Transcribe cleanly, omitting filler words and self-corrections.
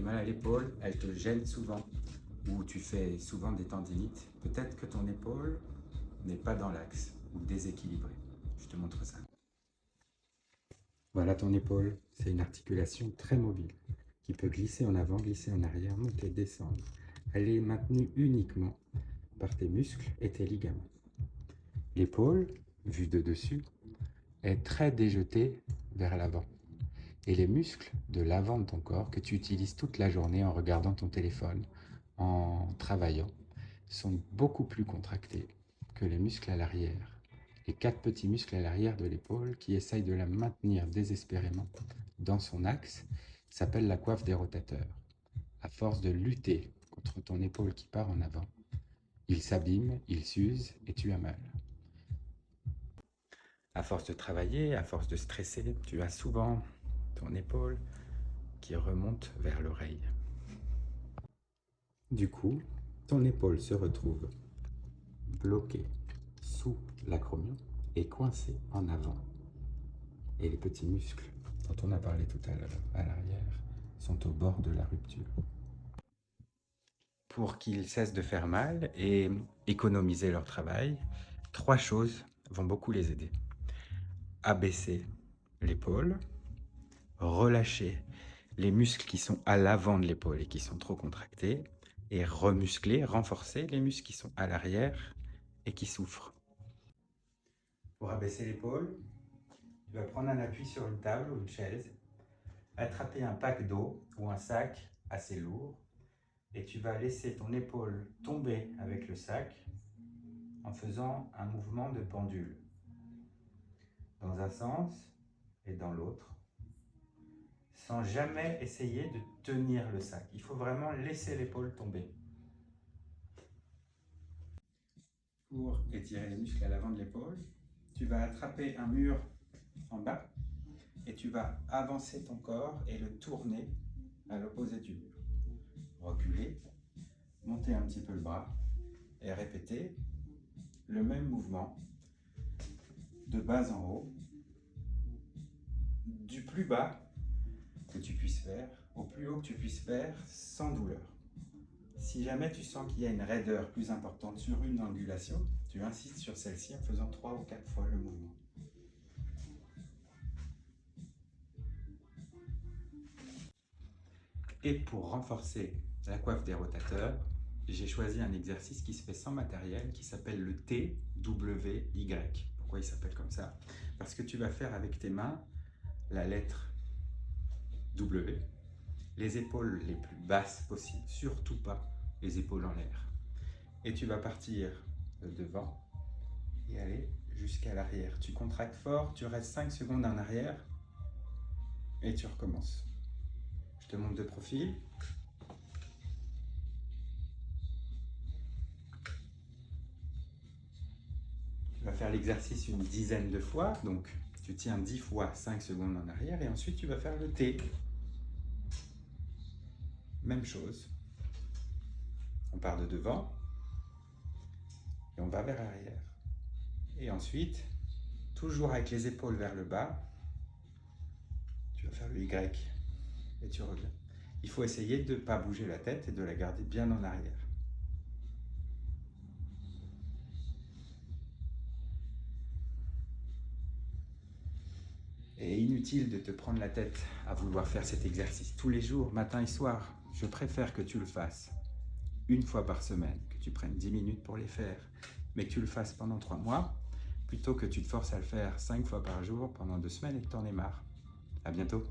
mal à l'épaule, elle te gêne souvent, ou tu fais souvent des tendinites, peut-être que ton épaule n'est pas dans l'axe ou déséquilibrée. Je te montre ça. Voilà ton épaule, c'est une articulation très mobile qui peut glisser en avant, glisser en arrière, monter, descendre. Elle est maintenue uniquement par tes muscles et tes ligaments. L'épaule, vue de dessus, est très déjetée vers l'avant. Et les muscles de l'avant de ton corps, que tu utilises toute la journée en regardant ton téléphone, en travaillant, sont beaucoup plus contractés que les muscles à l'arrière. Les 4 petits muscles à l'arrière de l'épaule qui essayent de la maintenir désespérément dans son axe s'appellent la coiffe des rotateurs. À force de lutter contre ton épaule qui part en avant, il s'abîme, il s'use et tu as mal. À force de travailler, à force de stresser, tu as souvent ton épaule qui remonte vers l'oreille. Du coup, ton épaule se retrouve bloquée sous l'acromion et coincée en avant. Et les petits muscles dont on a parlé tout à l'heure à l'arrière sont au bord de la rupture. Pour qu'ils cessent de faire mal et économiser leur travail, 3 choses vont beaucoup les aider. Abaisser l'épaule, relâcher les muscles qui sont à l'avant de l'épaule et qui sont trop contractés, et remuscler, renforcer les muscles qui sont à l'arrière et qui souffrent. Pour abaisser l'épaule, tu vas prendre un appui sur une table ou une chaise, attraper un pack d'eau ou un sac assez lourd, et tu vas laisser ton épaule tomber avec le sac en faisant un mouvement de pendule, dans un sens et dans l'autre, sans jamais essayer de tenir le sac. Il faut vraiment laisser l'épaule tomber. Pour étirer les muscles à l'avant de l'épaule, tu vas attraper un mur en bas et tu vas avancer ton corps et le tourner à l'opposé du mur. Reculer, monter un petit peu le bras et répéter le même mouvement de bas en haut, du plus bas que tu puisses faire au plus haut que tu puisses faire sans douleur. Si jamais tu sens qu'il y a une raideur plus importante sur une angulation, tu insistes sur celle-ci en faisant 3 ou 4 fois le mouvement. Et pour renforcer la coiffe des rotateurs, j'ai choisi un exercice qui se fait sans matériel, qui s'appelle le TWY. Pourquoi il s'appelle comme ça? Parce que tu vas faire avec tes mains la lettre W, les épaules les plus basses possibles, surtout pas les épaules en l'air. Et tu vas partir de devant et aller jusqu'à l'arrière. Tu contractes fort, tu restes 5 secondes en arrière et tu recommences. Je te montre de profil. Tu vas faire l'exercice une dizaine de fois, donc tu tiens 10 fois 5 secondes en arrière et ensuite tu vas faire le T. Même chose. On part de devant et on va vers l'arrière. Et ensuite, toujours avec les épaules vers le bas, tu vas faire le Y et tu reviens. Il faut essayer de ne pas bouger la tête et de la garder bien en arrière. Et inutile de te prendre la tête à vouloir faire cet exercice tous les jours, matin et soir. Je préfère que tu le fasses une fois par semaine, que tu prennes 10 minutes pour les faire, mais que tu le fasses pendant 3 mois, plutôt que tu te forces à le faire 5 fois par jour pendant 2 semaines et que tu en aies marre. À bientôt.